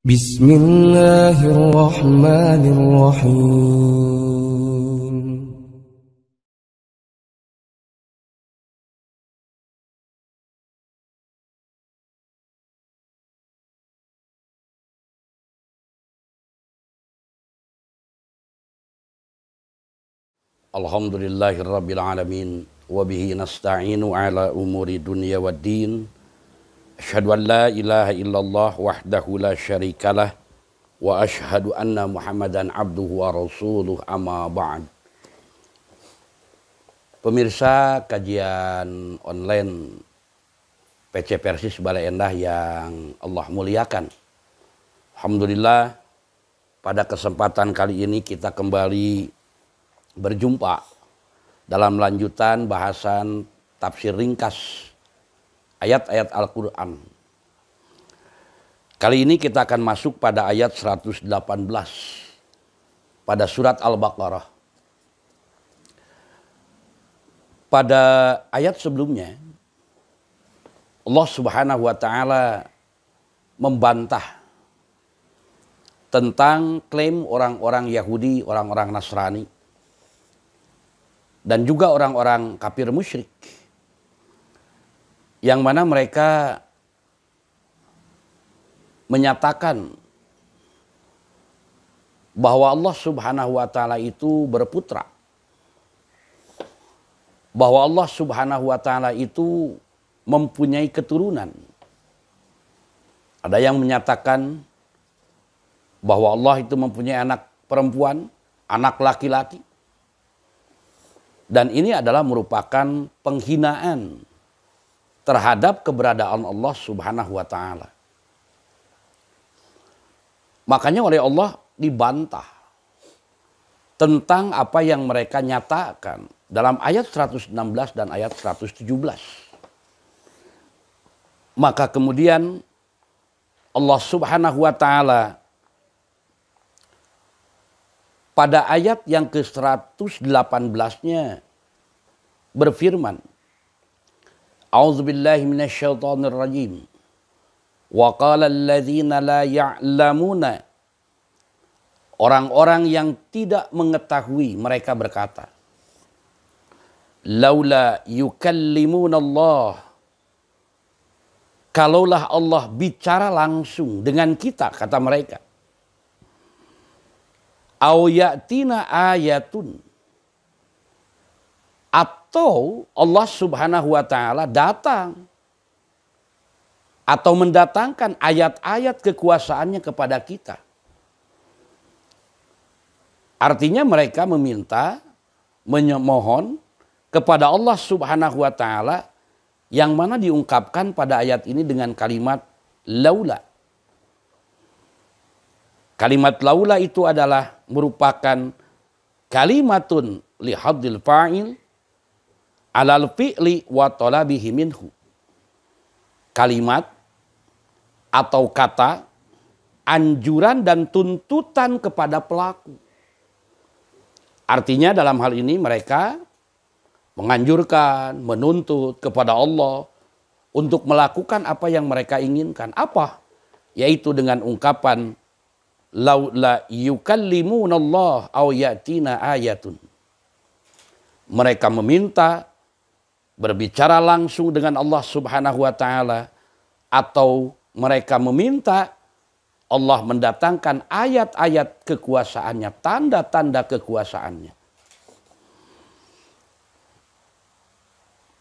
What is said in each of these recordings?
Bismillahirrahmanirrahim. Alhamdulillahirabbil alamin wa bihi nasta'inu ala umuri dunya waddin. Asyhadu an la ilaha illallah wahdahu la syarikalah wa asyhadu anna Muhammadan abduhu wa rasuluh, amma ba'd. Pemirsa kajian online PC Persis Balai Endah yang Allah muliakan. Alhamdulillah, pada kesempatan kali ini kita kembali berjumpa dalam lanjutan bahasan tafsir ringkas ayat-ayat Al-Quran. Kali ini kita akan masuk pada ayat 118 pada surat Al-Baqarah. Pada ayat sebelumnya Allah Subhanahu wa Ta'ala membantah tentang klaim orang-orang Yahudi, orang-orang Nasrani, dan juga orang-orang kafir musyrik, yang mana mereka menyatakan bahwa Allah Subhanahu wa Ta'ala itu berputra, bahwa Allah Subhanahu wa Ta'ala itu mempunyai keturunan. Ada yang menyatakan bahwa Allah itu mempunyai anak perempuan, anak laki-laki. Dan ini adalah merupakan penghinaan terhadap keberadaan Allah Subhanahu wa Ta'ala. Makanya oleh Allah dibantah tentang apa yang mereka nyatakan dalam ayat 116 dan ayat 117. Maka kemudian Allah Subhanahu wa Ta'ala pada ayat yang ke-118-nya berfirman, A'udzubillahi minasyaitonirrajim. Wa qala alladzina la ya'lamuna. Orang-orang yang tidak mengetahui mereka berkata, laula yukallimunallah. Kalaulah Allah bicara langsung dengan kita, kata mereka. Au ya'tina ayatun. Atau Allah Subhanahu wa Ta'ala datang atau mendatangkan ayat-ayat kekuasaannya kepada kita. Artinya mereka meminta, memohon kepada Allah Subhanahu wa Ta'ala, yang mana diungkapkan pada ayat ini dengan kalimat laula. Kalimat laula itu adalah merupakan kalimatun li haddil fa'il alal fi'li wa talabihi minhu. Kalimat atau kata anjuran dan tuntutan kepada pelaku. Artinya dalam hal ini mereka menganjurkan, menuntut kepada Allah untuk melakukan apa yang mereka inginkan. Apa? Yaitu dengan ungkapan laula yukallimunallah aw yatina ayatun. Mereka meminta berbicara langsung dengan Allah Subhanahu wa Ta'ala, atau mereka meminta Allah mendatangkan ayat-ayat kekuasaannya, tanda-tanda kekuasaannya.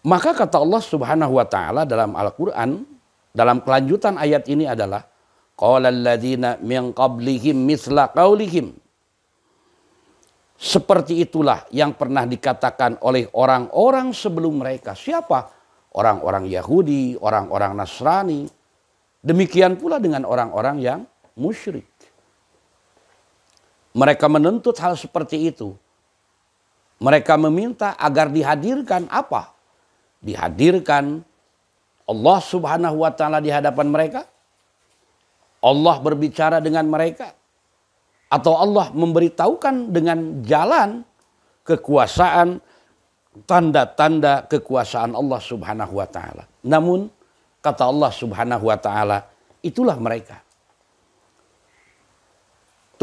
Maka kata Allah Subhanahu wa Ta'ala dalam Al-Quran, dalam kelanjutan ayat ini adalah qala alladzina min qablihim misla qaulihim. Seperti itulah yang pernah dikatakan oleh orang-orang sebelum mereka. Siapa? Orang-orang Yahudi, orang-orang Nasrani. Demikian pula dengan orang-orang yang musyrik. Mereka menuntut hal seperti itu. Mereka meminta agar dihadirkan apa? Dihadirkan Allah Subhanahu wa Ta'ala di hadapan mereka. Allah berbicara dengan mereka. Atau Allah memberitahukan dengan jalan kekuasaan, tanda-tanda kekuasaan Allah Subhanahu wa Ta'ala. Namun kata Allah Subhanahu wa Ta'ala, itulah mereka.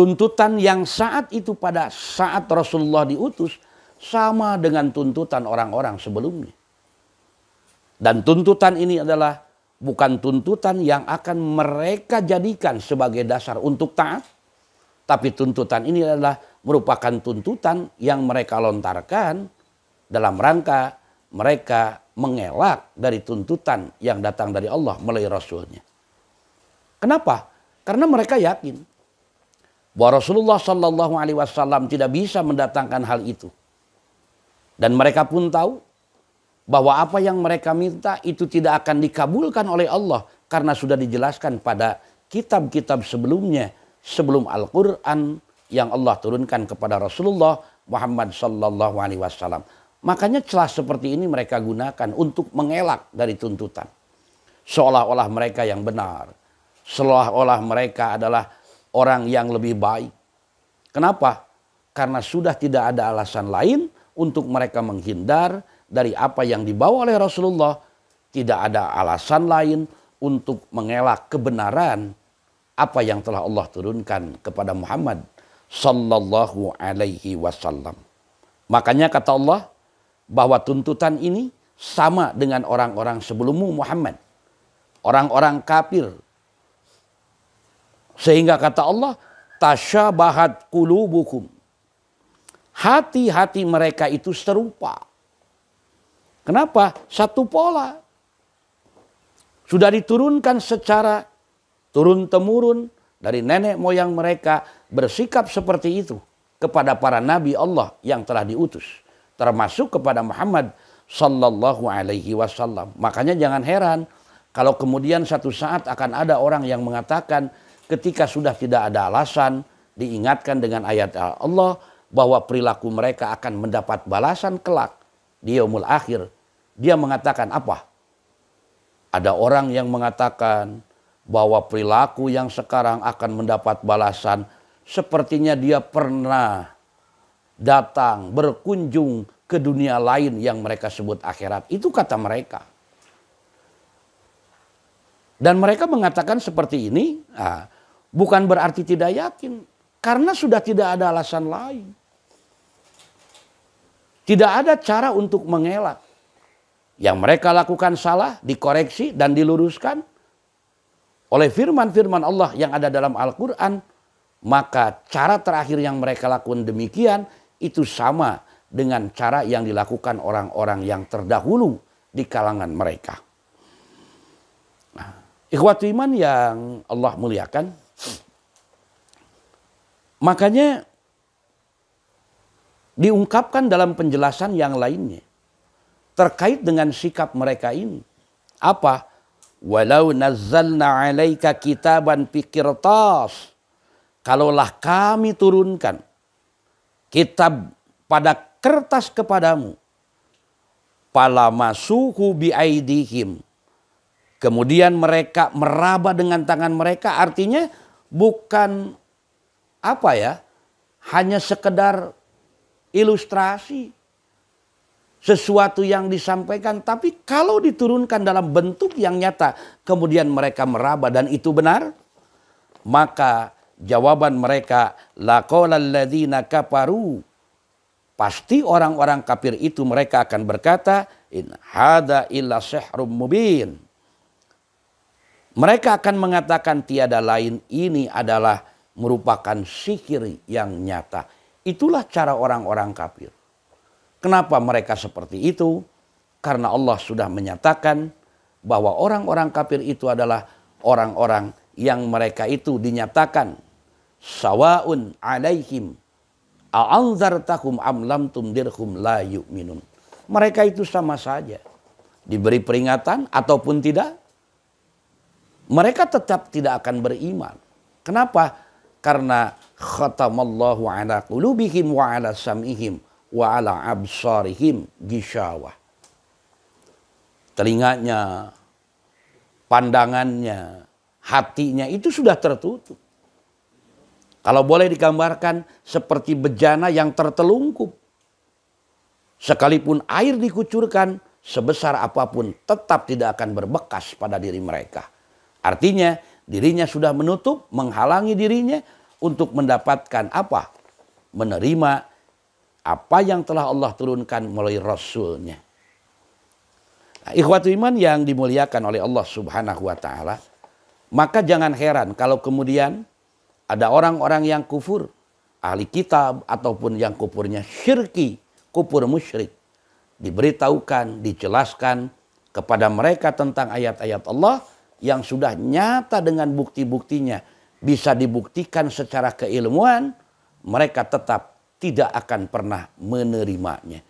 tuntutan yang saat itu pada saat Rasulullah diutus sama dengan tuntutan orang-orang sebelumnya. Dan tuntutan ini adalah bukan tuntutan yang akan mereka jadikan sebagai dasar untuk taat. Tapi tuntutan ini adalah merupakan tuntutan yang mereka lontarkan dalam rangka mereka mengelak dari tuntutan yang datang dari Allah melalui Rasulnya. Kenapa? Karena mereka yakin bahwa Rasulullah Shallallahu Alaihi Wasallam tidak bisa mendatangkan hal itu. Dan mereka pun tahu bahwa apa yang mereka minta itu tidak akan dikabulkan oleh Allah. Karena sudah dijelaskan pada kitab-kitab sebelumnya. Sebelum Al-Quran yang Allah turunkan kepada Rasulullah Muhammad Sallallahu Alaihi Wasallam. Makanya celah seperti ini mereka gunakan untuk mengelak dari tuntutan. Seolah-olah mereka yang benar. Seolah-olah mereka adalah orang yang lebih baik. Kenapa? Karena sudah tidak ada alasan lain untuk mereka menghindar dari apa yang dibawa oleh Rasulullah. Tidak ada alasan lain untuk mengelak kebenaran apa yang telah Allah turunkan kepada Muhammad Sallallahu Alaihi Wasallam. Makanya kata Allah bahwa tuntutan ini sama dengan orang-orang sebelummu Muhammad. Orang-orang kafir. Sehingga kata Allah, tasyabahat qulubukum. Hati-hati mereka itu serupa. Kenapa? Satu pola. Sudah diturunkan secara turun-temurun dari nenek moyang mereka bersikap seperti itu kepada para nabi Allah yang telah diutus. Termasuk kepada Muhammad Sallallahu Alaihi Wasallam. Makanya jangan heran kalau kemudian satu saat akan ada orang yang mengatakan ketika sudah tidak ada alasan diingatkan dengan ayat Allah bahwa perilaku mereka akan mendapat balasan kelak di yaumul akhir. Dia mengatakan apa? Ada orang yang mengatakan bahwa perilaku yang sekarang akan mendapat balasan sepertinya dia pernah datang berkunjung ke dunia lain yang mereka sebut akhirat. Itu kata mereka. Dan mereka mengatakan seperti ini bukan berarti tidak yakin. Karena sudah tidak ada alasan lain. Tidak ada cara untuk mengelak. Yang mereka lakukan salah, dikoreksi dan diluruskan oleh firman-firman Allah yang ada dalam Al-Quran. Maka cara terakhir yang mereka lakukan demikian itu sama dengan cara yang dilakukan orang-orang yang terdahulu di kalangan mereka. Nah, ikhwatu iman yang Allah muliakan. Makanya diungkapkan dalam penjelasan yang lainnya terkait dengan sikap mereka ini. Apa? Walau nazzalna alaika kitaban fi qirtas. Kalaulah kami turunkan kitab pada kertas kepadamu. Palamasuhu biaidihim. Kemudian mereka meraba dengan tangan mereka. Artinya bukan apa ya, hanya sekedar ilustrasi. Sesuatu yang disampaikan. Tapi kalau diturunkan dalam bentuk yang nyata. Kemudian mereka meraba dan itu benar. Maka jawaban mereka, laqala alladzina kafaru. Pasti orang-orang kafir itu mereka akan berkata, in hada illa sihrum mubin. Mereka akan mengatakan tiada lain ini adalah merupakan sihir yang nyata. Itulah cara orang-orang kafir. Kenapa mereka seperti itu? Karena Allah sudah menyatakan bahwa orang-orang kafir itu adalah orang-orang yang mereka itu dinyatakan sawaun alaihim a'anzartahum am lam tundirhum la yu'minun. Mereka itu sama saja. Diberi peringatan ataupun tidak, mereka tetap tidak akan beriman. Kenapa? Karena khatamallahu ala qulubihim wa ala sam'ihim wa ala absarihim gishawah. Telinganya, pandangannya, hatinya itu sudah tertutup. Kalau boleh digambarkan seperti bejana yang tertelungkup. Sekalipun air dikucurkan sebesar apapun tetap tidak akan berbekas pada diri mereka. Artinya dirinya sudah menutup, menghalangi dirinya untuk mendapatkan apa? Menerima apa yang telah Allah turunkan melalui Rasulnya. Nah, ikhwatu iman yang dimuliakan oleh Allah Subhanahu wa Ta'ala, maka jangan heran kalau kemudian ada orang-orang yang kufur, ahli kitab ataupun yang kufurnya syirki, kufur musyrik, diberitahukan, dijelaskan kepada mereka tentang ayat-ayat Allah yang sudah nyata dengan bukti-buktinya, bisa dibuktikan secara keilmuan, mereka tetap tidak akan pernah menerimanya.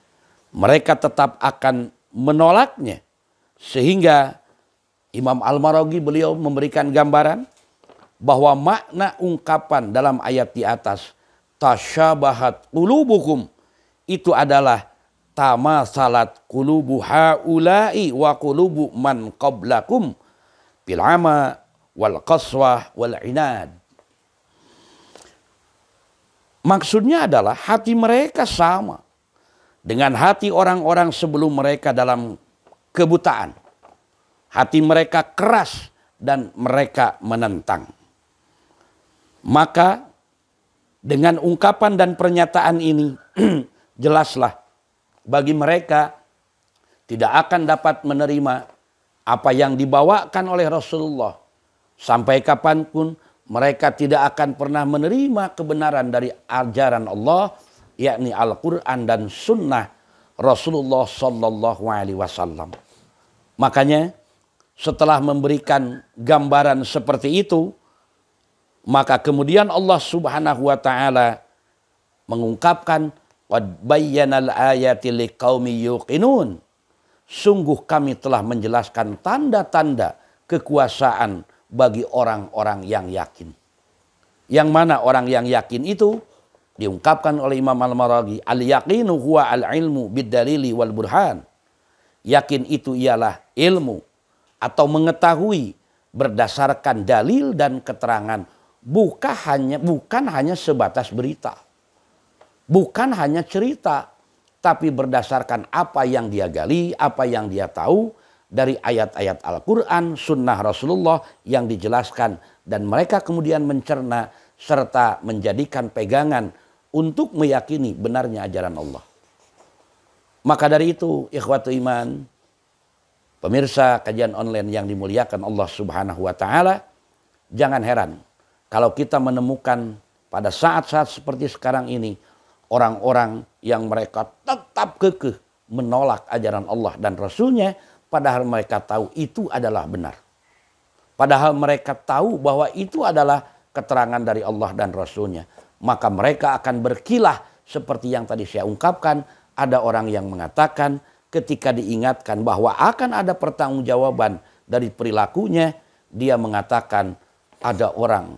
Mereka tetap akan menolaknya. Sehingga Imam Al-Maraghi beliau memberikan gambaran bahwa makna ungkapan dalam ayat di atas, tasyabahat qulubukum, itu adalah tamasalat qulubu haula'i wa qulubu man qablakum bil ama wal qaswah wal inad. Maksudnya adalah hati mereka sama dengan hati orang-orang sebelum mereka dalam kebutaan. Hati mereka keras dan mereka menentang. Maka dengan ungkapan dan pernyataan ini jelaslah bagi mereka tidak akan dapat menerima apa yang dibawakan oleh Rasulullah. Sampai kapanpun mereka tidak akan pernah menerima kebenaran dari ajaran Allah, yakni Al-Quran dan Sunnah Rasulullah Sallallahu Alaihi Wasallam. Makanya setelah memberikan gambaran seperti itu, maka kemudian Allah Subhanahu Wa Taala mengungkapkan, "Qad bayyanal ayati liqaumi yuqinun." Sungguh kami telah menjelaskan tanda-tanda kekuasaan bagi orang-orang yang yakin. Yang mana orang yang yakin itu diungkapkan oleh Imam Al-Maraghi, al-yaqinu huwa al-ilmu bid-dalili wal burhan. Yakin itu ialah ilmu atau mengetahui berdasarkan dalil dan keterangan, bukan hanya sebatas berita. Bukan hanya cerita, tapi berdasarkan apa yang dia gali, apa yang dia tahu dari ayat-ayat Al-Quran, Sunnah Rasulullah yang dijelaskan. Dan mereka kemudian mencerna serta menjadikan pegangan untuk meyakini benarnya ajaran Allah. Maka dari itu, ikhwatu iman, pemirsa kajian online yang dimuliakan Allah Subhanahu Wa Ta'ala, jangan heran kalau kita menemukan pada saat-saat seperti sekarang ini, orang-orang yang mereka tetap kekeh menolak ajaran Allah dan Rasulnya, padahal mereka tahu itu adalah benar. Padahal mereka tahu bahwa itu adalah keterangan dari Allah dan Rasulnya. Maka mereka akan berkilah seperti yang tadi saya ungkapkan. Ada orang yang mengatakan ketika diingatkan bahwa akan ada pertanggungjawaban dari perilakunya, dia mengatakan ada orang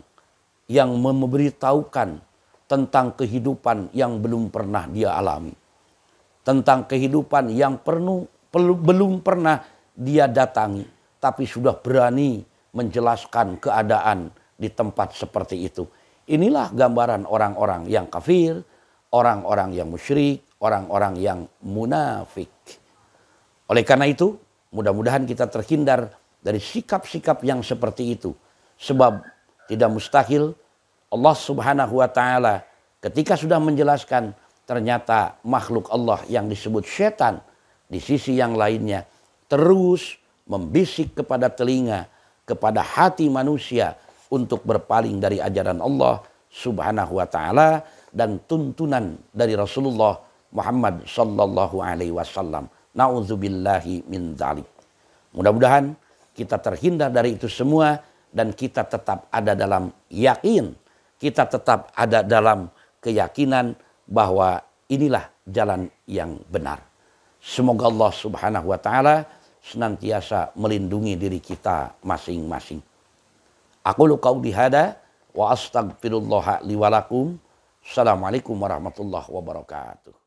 yang memberitahukan tentang kehidupan yang belum pernah dia alami. Tentang kehidupan yang belum pernah dia datangi, tapi sudah berani menjelaskan keadaan di tempat seperti itu. Inilah gambaran orang-orang yang kafir, orang-orang yang musyrik, orang-orang yang munafik. Oleh karena itu, mudah-mudahan kita terhindar dari sikap-sikap yang seperti itu. Sebab tidak mustahil Allah Subhanahu Wa Ta'ala ketika sudah menjelaskan ternyata makhluk Allah yang disebut setan di sisi yang lainnya terus membisik kepada telinga, kepada hati manusia untuk berpaling dari ajaran Allah Subhanahu Wa Ta'ala dan tuntunan dari Rasulullah Muhammad Sallallahu Alaihi Wasallam. Na'udzubillahi min dzalik. Mudah-mudahan kita terhindar dari itu semua dan kita tetap ada dalam yakin, kita tetap ada dalam keyakinan bahwa inilah jalan yang benar. Semoga Allah Subhanahu Wa Ta'ala senantiasa melindungi diri kita masing-masing. Aqulu qauli hada wa astaghfirullah li wa lakum. Assalamualaikum warahmatullahi wabarakatuh.